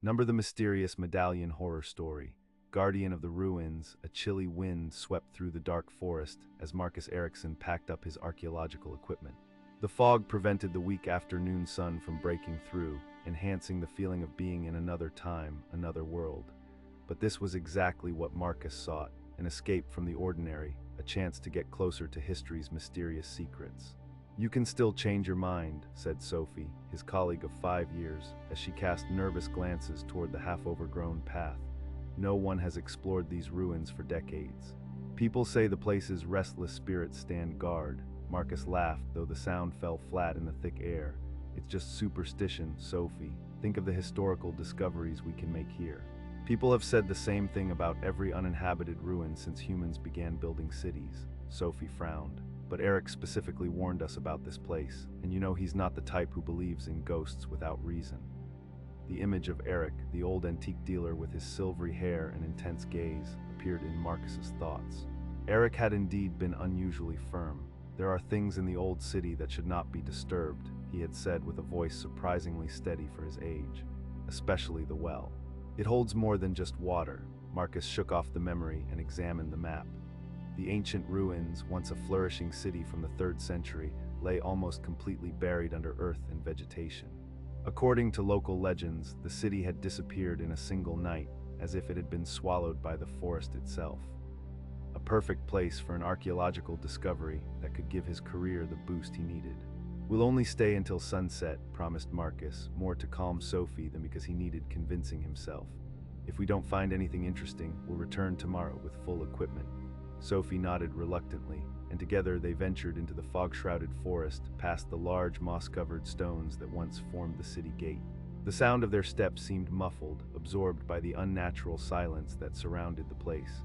Number the mysterious Medallion horror story. Guardian of the ruins, a chilly wind swept through the dark forest as Marcus Erickson packed up his archaeological equipment. The fog prevented the weak afternoon sun from breaking through, enhancing the feeling of being in another time, another world. But this was exactly what Marcus sought, an escape from the ordinary, a chance to get closer to history's mysterious secrets. "You can still change your mind," said Sophie, his colleague of 5 years, as she cast nervous glances toward the half-overgrown path. "No one has explored these ruins for decades. People say the place's restless spirits stand guard." Marcus laughed, though the sound fell flat in the thick air. "It's just superstition, Sophie. Think of the historical discoveries we can make here. People have said the same thing about every uninhabited ruin since humans began building cities." Sophie frowned. "But Eric specifically warned us about this place, and you know he's not the type who believes in ghosts without reason." The image of Eric, the old antique dealer with his silvery hair and intense gaze, appeared in Marcus's thoughts. Eric had indeed been unusually firm. "There are things in the old city that should not be disturbed," he had said with a voice surprisingly steady for his age. "Especially the well. It holds more than just water." Marcus shook off the memory and examined the map. The ancient ruins, once a flourishing city from the 3rd century, lay almost completely buried under earth and vegetation. According to local legends, the city had disappeared in a single night, as if it had been swallowed by the forest itself. A perfect place for an archaeological discovery that could give his career the boost he needed. "We'll only stay until sunset," promised Marcus, more to calm Sophie than because he needed convincing himself. "If we don't find anything interesting, we'll return tomorrow with full equipment." Sophie nodded reluctantly, and together they ventured into the fog-shrouded forest, past the large moss-covered stones that once formed the city gate. The sound of their steps seemed muffled, absorbed by the unnatural silence that surrounded the place.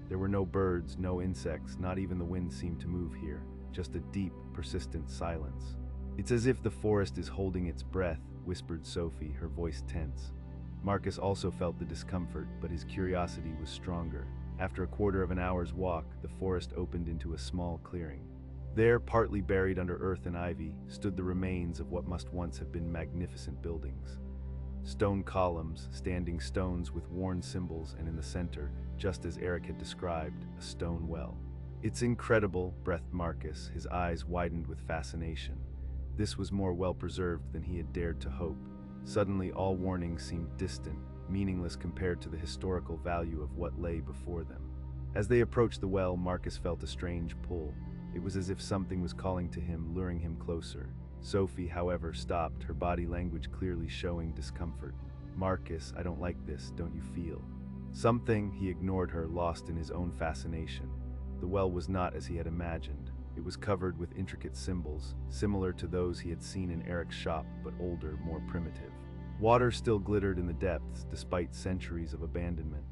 There were no birds, no insects, not even the wind seemed to move here, just a deep, persistent silence. "It's as if the forest is holding its breath," whispered Sophie, her voice tense. Marcus also felt the discomfort, but his curiosity was stronger. After a quarter of an hour's walk, the forest opened into a small clearing. There, partly buried under earth and ivy, stood the remains of what must once have been magnificent buildings. Stone columns, standing stones with worn symbols, and in the center, just as Eric had described, a stone well. "It's incredible," breathed Marcus, his eyes widened with fascination. This was more well-preserved than he had dared to hope. Suddenly, all warnings seemed distant, meaningless compared to the historical value of what lay before them. As they approached the well, Marcus felt a strange pull. It was as if something was calling to him, luring him closer. Sophie, however, stopped, her body language clearly showing discomfort. "Marcus, I don't like this, don't you feel?" Something, he ignored her, lost in his own fascination. The well was not as he had imagined. It was covered with intricate symbols, similar to those he had seen in Eric's shop, but older, more primitive. Water still glittered in the depths, despite centuries of abandonment.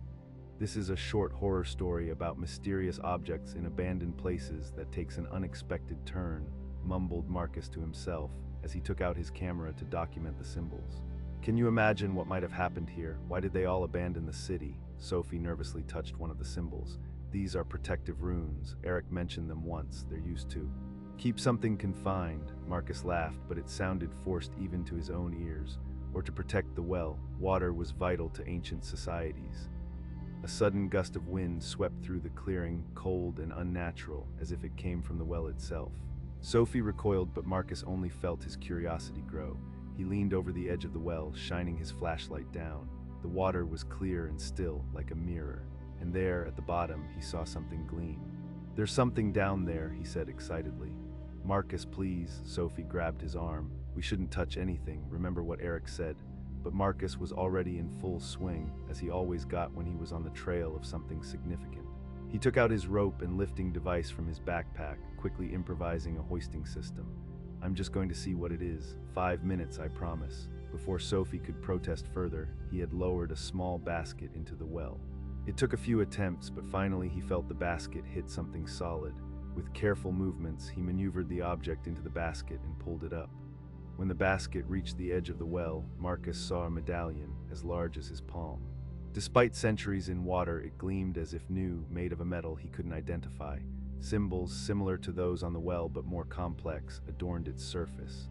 "This is a short horror story about mysterious objects in abandoned places that takes an unexpected turn," mumbled Marcus to himself, as he took out his camera to document the symbols. "Can you imagine what might have happened here? Why did they all abandon the city?" Sophie nervously touched one of the symbols. "These are protective runes. Eric mentioned them once. They're used to keep something confined." Marcus laughed, but it sounded forced even to his own ears. "Or to protect the well. Water was vital to ancient societies." A sudden gust of wind swept through the clearing, cold and unnatural, as if it came from the well itself. Sophie recoiled, but Marcus only felt his curiosity grow. He leaned over the edge of the well, shining his flashlight down. The water was clear and still, like a mirror, and there, at the bottom, he saw something gleam. "There's something down there," he said excitedly. "Marcus, please," Sophie grabbed his arm. "We shouldn't touch anything, remember what Eric said." But Marcus was already in full swing, as he always got when he was on the trail of something significant. He took out his rope and lifting device from his backpack, quickly improvising a hoisting system. "I'm just going to see what it is. 5 minutes, I promise." Before Sophie could protest further, he had lowered a small basket into the well. It took a few attempts, but finally he felt the basket hit something solid. With careful movements, he maneuvered the object into the basket and pulled it up. When the basket reached the edge of the well, Marcus saw a medallion as large as his palm. Despite centuries in water, it gleamed as if new, made of a metal he couldn't identify. Symbols similar to those on the well but more complex adorned its surface.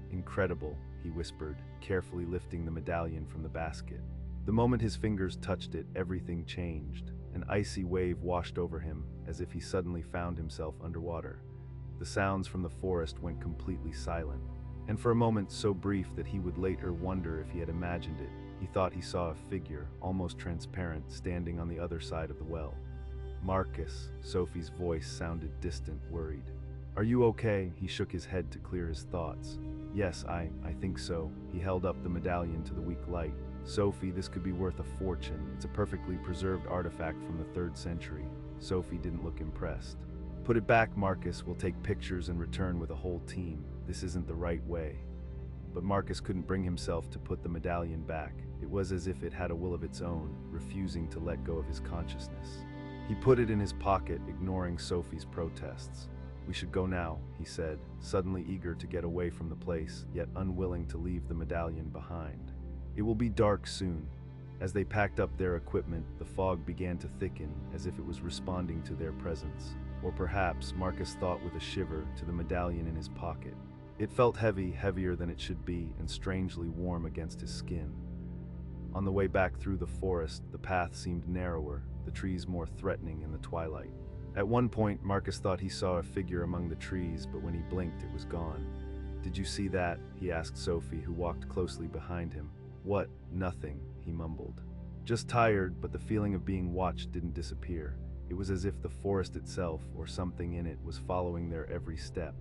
"Incredible," he whispered, carefully lifting the medallion from the basket. The moment his fingers touched it, everything changed. An icy wave washed over him, as if he suddenly found himself underwater. The sounds from the forest went completely silent, and for a moment so brief that he would later wonder if he had imagined it, he thought he saw a figure, almost transparent, standing on the other side of the well. "Marcus," Sophie's voice sounded distant, worried. "Are you okay?" He shook his head to clear his thoughts. "Yes, I think so." He held up the medallion to the weak light. "Sophie, this could be worth a fortune. It's a perfectly preserved artifact from the 3rd century. Sophie didn't look impressed. "Put it back, Marcus. We'll take pictures and return with a whole team. This isn't the right way." But Marcus couldn't bring himself to put the medallion back. It was as if it had a will of its own, refusing to let go of his consciousness. He put it in his pocket, ignoring Sophie's protests. "We should go now," he said, suddenly eager to get away from the place, yet unwilling to leave the medallion behind. "It will be dark soon." As they packed up their equipment, the fog began to thicken, as if it was responding to their presence. Or perhaps, Marcus thought with a shiver, to the medallion in his pocket. It felt heavy, heavier than it should be, and strangely warm against his skin. On the way back through the forest, the path seemed narrower, the trees more threatening in the twilight. At one point, Marcus thought he saw a figure among the trees, but when he blinked, it was gone. "Did you see that?" he asked Sophie, who walked closely behind him. "What? Nothing," he mumbled. "Just tired," but the feeling of being watched didn't disappear. It was as if the forest itself, or something in it, was following their every step.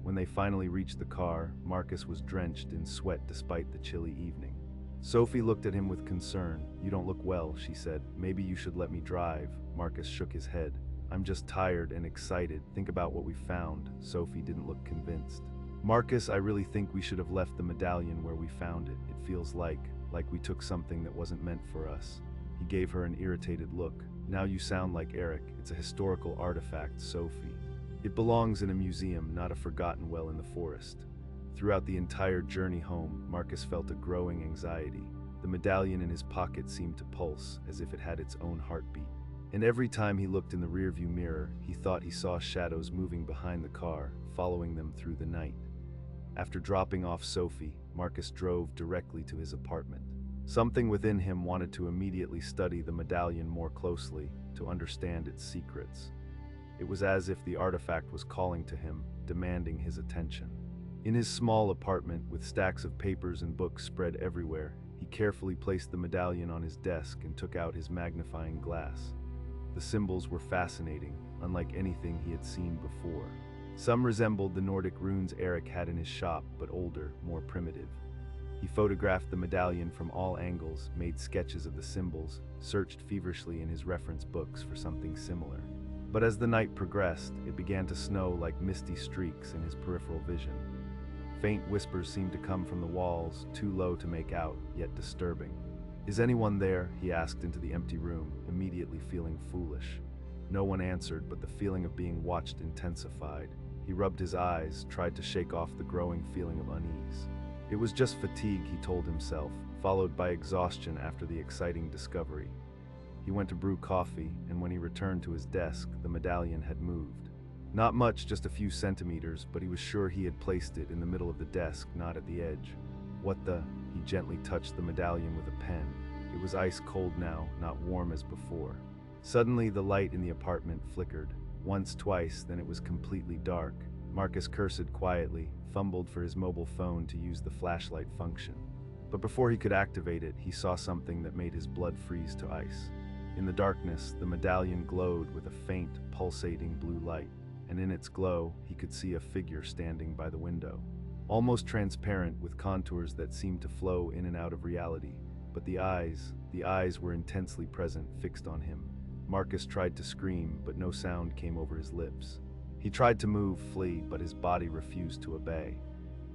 When they finally reached the car, Marcus was drenched in sweat despite the chilly evening. Sophie looked at him with concern. "You don't look well," she said. "Maybe you should let me drive." Marcus shook his head. "I'm just tired and excited. Think about what we found." Sophie didn't look convinced. "Marcus, I really think we should have left the medallion where we found it. It feels like we took something that wasn't meant for us." He gave her an irritated look. "Now you sound like Eric. It's a historical artifact, Sophie. It belongs in a museum, not a forgotten well in the forest." Throughout the entire journey home, Marcus felt a growing anxiety. The medallion in his pocket seemed to pulse, as if it had its own heartbeat. And every time he looked in the rearview mirror, he thought he saw shadows moving behind the car, following them through the night. After dropping off Sophie, Marcus drove directly to his apartment. Something within him wanted to immediately study the medallion more closely, to understand its secrets. It was as if the artifact was calling to him, demanding his attention. In his small apartment, with stacks of papers and books spread everywhere, he carefully placed the medallion on his desk and took out his magnifying glass. The symbols were fascinating, unlike anything he had seen before. Some resembled the Nordic runes Eric had in his shop, but older, more primitive. He photographed the medallion from all angles, made sketches of the symbols, searched feverishly in his reference books for something similar. But as the night progressed, it began to snow like misty streaks in his peripheral vision. Faint whispers seemed to come from the walls, too low to make out, yet disturbing. "Is anyone there?" he asked into the empty room, immediately feeling foolish. No one answered, but the feeling of being watched intensified. He rubbed his eyes, tried to shake off the growing feeling of unease. It was just fatigue, he told himself, followed by exhaustion after the exciting discovery. He went to brew coffee, and when he returned to his desk, the medallion had moved. Not much, just a few centimeters, but he was sure he had placed it in the middle of the desk, not at the edge. "What the?" He gently touched the medallion with a pen. It was ice cold now, not warm as before. Suddenly, the light in the apartment flickered. Once, twice, then it was completely dark. Marcus cursed quietly, fumbled for his mobile phone to use the flashlight function. But before he could activate it, he saw something that made his blood freeze to ice. In the darkness, the medallion glowed with a faint, pulsating blue light, and in its glow, he could see a figure standing by the window. Almost transparent, with contours that seemed to flow in and out of reality. But the eyes were intensely present, fixed on him. Marcus tried to scream, but no sound came over his lips. He tried to move, flee, but his body refused to obey.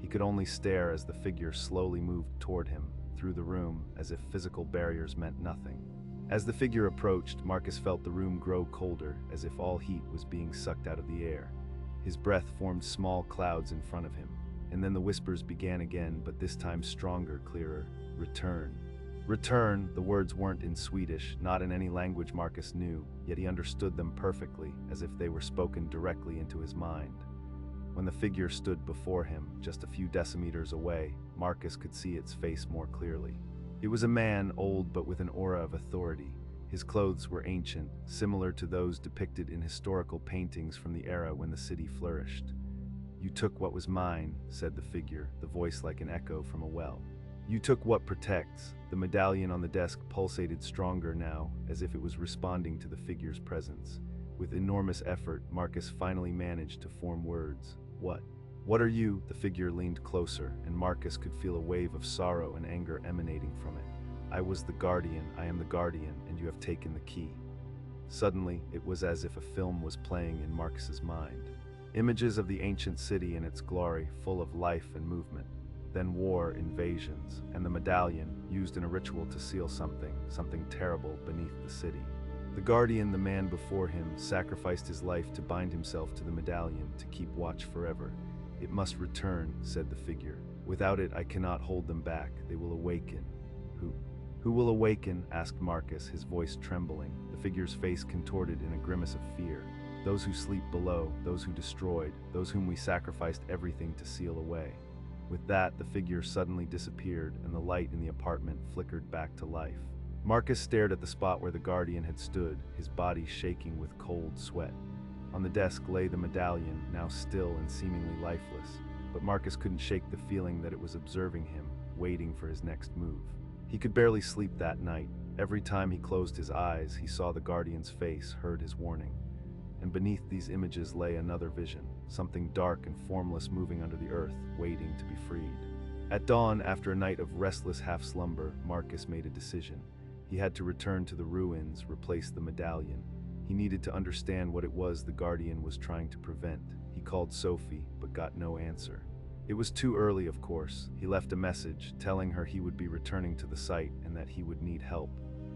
He could only stare as the figure slowly moved toward him, through the room, as if physical barriers meant nothing. As the figure approached, Marcus felt the room grow colder, as if all heat was being sucked out of the air. His breath formed small clouds in front of him, and then the whispers began again, but this time stronger, clearer. "Return. Return." The words weren't in Swedish, not in any language Marcus knew, yet he understood them perfectly, as if they were spoken directly into his mind. When the figure stood before him, just a few decimeters away, Marcus could see its face more clearly. It was a man, old but with an aura of authority. His clothes were ancient, similar to those depicted in historical paintings from the era when the city flourished. "You took what was mine," said the figure, the voice like an echo from a well. "You took what protects." The medallion on the desk pulsated stronger now, as if it was responding to the figure's presence. With enormous effort, Marcus finally managed to form words. "What? What are you?" The figure leaned closer, and Marcus could feel a wave of sorrow and anger emanating from it. "I was the guardian, I am the guardian, and you have taken the key." Suddenly, it was as if a film was playing in Marcus's mind. Images of the ancient city and its glory, full of life and movement. Then war, invasions, and the medallion, used in a ritual to seal something terrible beneath the city. The guardian, the man before him, sacrificed his life to bind himself to the medallion, to keep watch forever. "It must return," said the figure. "Without it, I cannot hold them back. They will awaken." Who will awaken?" asked Marcus, his voice trembling. The figure's face contorted in a grimace of fear. "Those who sleep below, those who destroyed, those whom we sacrificed everything to seal away." With that, the figure suddenly disappeared, and the light in the apartment flickered back to life. Marcus stared at the spot where the guardian had stood, his body shaking with cold sweat. On the desk lay the medallion, now still and seemingly lifeless, but Marcus couldn't shake the feeling that it was observing him, waiting for his next move. He could barely sleep that night. Every time he closed his eyes, he saw the guardian's face, heard his warning. And beneath these images lay another vision, something dark and formless moving under the earth, waiting to be freed. At dawn, after a night of restless half-slumber, Marcus made a decision. He had to return to the ruins, replace the medallion. He needed to understand what it was the guardian was trying to prevent. He called Sophie, but got no answer. It was too early, of course. He left a message, telling her he would be returning to the site and that he would need help.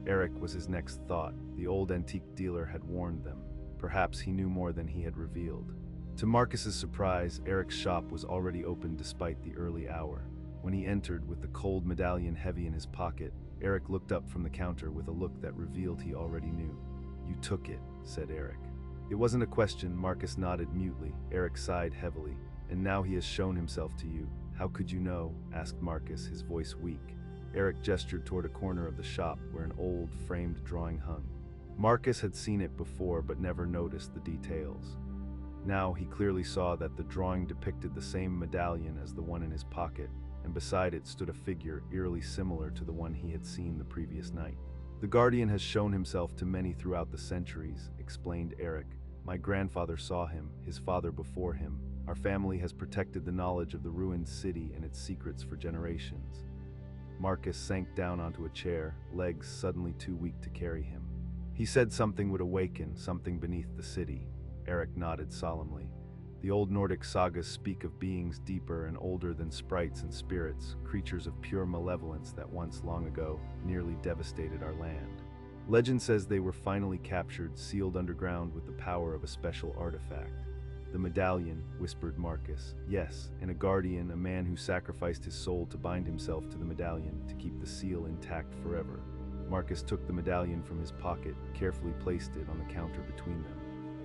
Eric was his next thought. The old antique dealer had warned them. Perhaps he knew more than he had revealed. To Marcus's surprise, Eric's shop was already open despite the early hour. When he entered, with the cold medallion heavy in his pocket, Eric looked up from the counter with a look that revealed he already knew. "You took it," said Eric. It wasn't a question. Marcus nodded mutely. Eric sighed heavily. "And now he has shown himself to you. How could you know?" asked Marcus, his voice weak. Eric gestured toward a corner of the shop where an old, framed drawing hung. Marcus had seen it before but never noticed the details. Now he clearly saw that the drawing depicted the same medallion as the one in his pocket, and beside it stood a figure eerily similar to the one he had seen the previous night. "The guardian has shown himself to many throughout the centuries," explained Eric. "My grandfather saw him, his father before him. Our family has protected the knowledge of the ruined city and its secrets for generations." Marcus sank down onto a chair, legs suddenly too weak to carry him. "He said something would awaken, something beneath the city." Eric nodded solemnly. "The old Nordic sagas speak of beings deeper and older than sprites and spirits, creatures of pure malevolence that once, long ago, nearly devastated our land. Legend says they were finally captured, sealed underground with the power of a special artifact." "The medallion," whispered Marcus. "Yes, and a guardian, a man who sacrificed his soul to bind himself to the medallion, to keep the seal intact forever." Marcus took the medallion from his pocket, carefully placed it on the counter between them.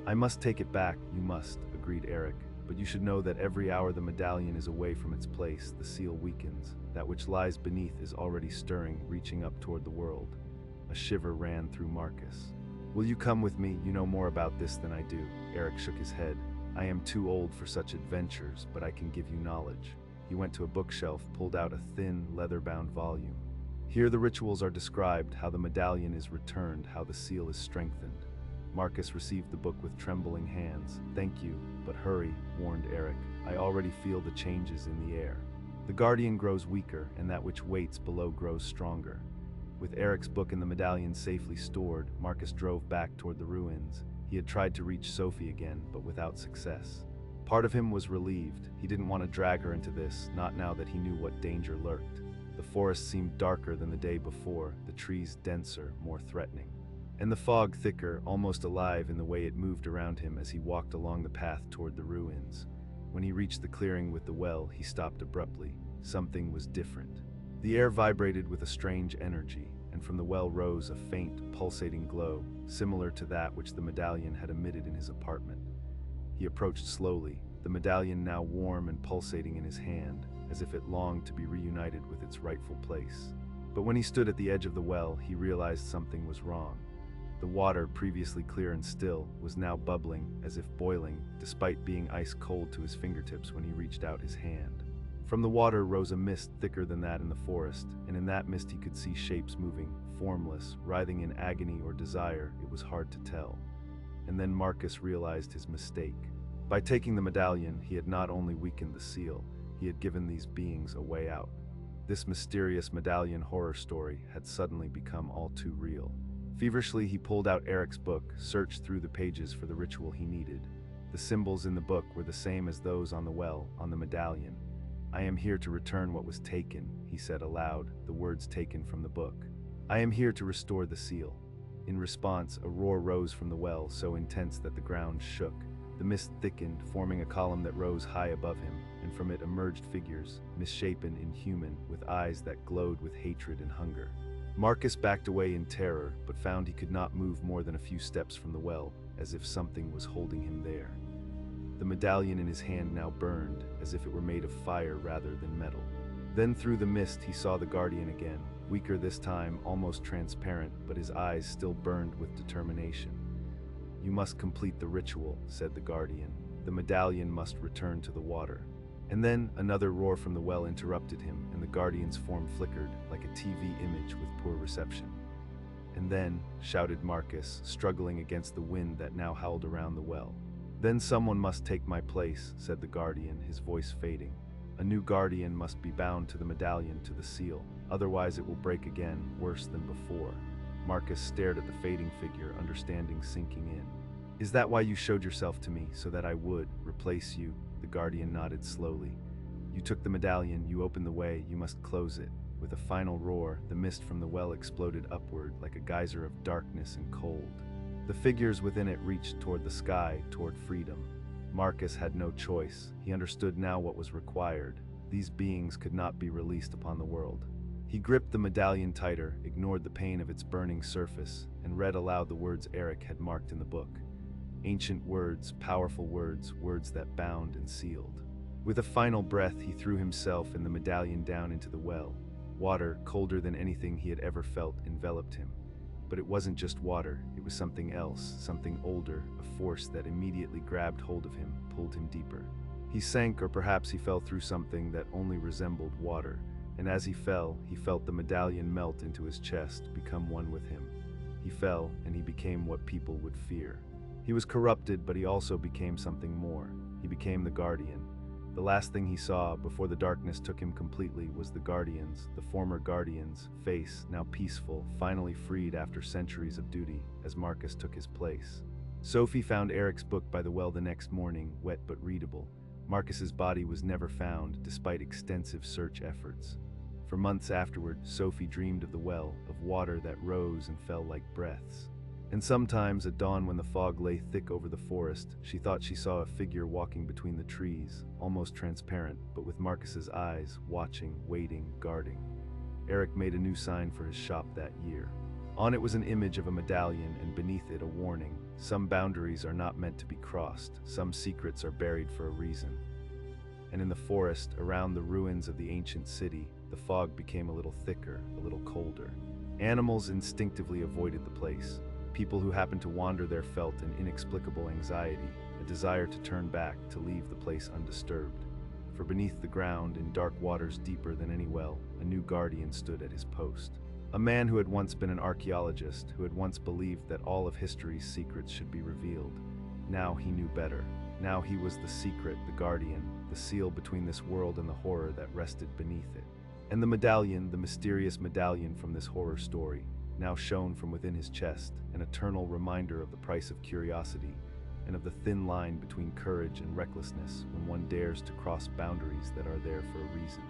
"I must take it back, you must," agreed Eric. "But you should know that every hour the medallion is away from its place, the seal weakens. That which lies beneath is already stirring, reaching up toward the world." A shiver ran through Marcus. "Will you come with me? You know more about this than I do." Eric shook his head. "I am too old for such adventures, but I can give you knowledge." He went to a bookshelf, pulled out a thin, leather-bound volume. "Here the rituals are described, how the medallion is returned, how the seal is strengthened." Marcus received the book with trembling hands. "Thank you, but hurry," warned Eric. "I already feel the changes in the air. The guardian grows weaker, and that which waits below grows stronger." With Eric's book and the medallion safely stored, Marcus drove back toward the ruins. He had tried to reach Sophie again, but without success. Part of him was relieved. He didn't want to drag her into this, not now that he knew what danger lurked. The forest seemed darker than the day before, the trees denser, more threatening. And the fog thicker, almost alive in the way it moved around him as he walked along the path toward the ruins. When he reached the clearing with the well, he stopped abruptly. Something was different. The air vibrated with a strange energy, and from the well rose a faint, pulsating glow, similar to that which the medallion had emitted in his apartment. He approached slowly. The the medallion now warm and pulsating in his hand, as if it longed to be reunited with its rightful place. But when he stood at the edge of the well, he realized something was wrong. The water, previously clear and still, was now bubbling, as if boiling, despite being ice cold to his fingertips when he reached out his hand. From the water rose a mist thicker than that in the forest, and in that mist he could see shapes moving, formless, writhing in agony or desire. It was hard to tell. And then Marcus realized his mistake. By taking the medallion, he had not only weakened the seal, he had given these beings a way out. This mysterious medallion horror story had suddenly become all too real. Feverishly, he pulled out Eric's book, searched through the pages for the ritual he needed. The symbols in the book were the same as those on the well, on the medallion. "I am here to return what was taken," he said aloud, the words taken from the book. "I am here to restore the seal." In response, a roar rose from the well, so intense that the ground shook. The mist thickened, forming a column that rose high above him, and from it emerged figures, misshapen, inhuman, with eyes that glowed with hatred and hunger. Marcus backed away in terror, but found he could not move more than a few steps from the well, as if something was holding him there. The medallion in his hand now burned, as if it were made of fire rather than metal. Then through the mist he saw the guardian again, weaker this time, almost transparent, but his eyes still burned with determination. "You must complete the ritual," said the guardian. "The medallion must return to the water." And then another roar from the well interrupted him, and the guardian's form flickered, like a TV image with poor reception. "And then," shouted Marcus, struggling against the wind that now howled around the well. "Then someone must take my place," said the guardian, his voice fading. "A new guardian must be bound to the medallion, to the seal. Otherwise it will break again, worse than before." Marcus stared at the fading figure, understanding sinking in. "Is that why you showed yourself to me, so that I would replace you?" The guardian nodded slowly. "You took the medallion, you opened the way, you must close it." With a final roar, the mist from the well exploded upward like a geyser of darkness and cold. The figures within it reached toward the sky, toward freedom. Marcus had no choice. He understood now what was required. These beings could not be released upon the world. He gripped the medallion tighter, ignored the pain of its burning surface, and read aloud the words Eric had marked in the book. Ancient words, powerful words, words that bound and sealed. With a final breath, he threw himself and the medallion down into the well. Water, colder than anything he had ever felt, enveloped him. But it wasn't just water, it was something else, something older, a force that immediately grabbed hold of him, pulled him deeper. He sank, or perhaps he fell through something that only resembled water, and as he fell, he felt the medallion melt into his chest, become one with him. He fell, and he became what people would fear. He was corrupted, but he also became something more. He became the guardian. The last thing he saw, before the darkness took him completely, was the guardian's, the former guardian's, face, now peaceful, finally freed after centuries of duty, as Marcus took his place. Sophie found Eric's book by the well the next morning, wet but readable. Marcus's body was never found, despite extensive search efforts. For months afterward, Sophie dreamed of the well, of water that rose and fell like breaths. And sometimes, at dawn when the fog lay thick over the forest, she thought she saw a figure walking between the trees, almost transparent, but with Marcus's eyes, watching, waiting, guarding. Eric made a new sign for his shop that year. On it was an image of a medallion, and beneath it a warning. Some boundaries are not meant to be crossed, some secrets are buried for a reason. And in the forest, around the ruins of the ancient city, the fog became a little thicker, a little colder. Animals instinctively avoided the place. People who happened to wander there felt an inexplicable anxiety, a desire to turn back, to leave the place undisturbed. For beneath the ground, in dark waters deeper than any well, a new guardian stood at his post. A man who had once been an archaeologist, who had once believed that all of history's secrets should be revealed. Now he knew better. Now he was the secret, the guardian, the seal between this world and the horror that rested beneath it. And the medallion, the mysterious medallion from this horror story, now shone from within his chest, an eternal reminder of the price of curiosity and of the thin line between courage and recklessness when one dares to cross boundaries that are there for a reason.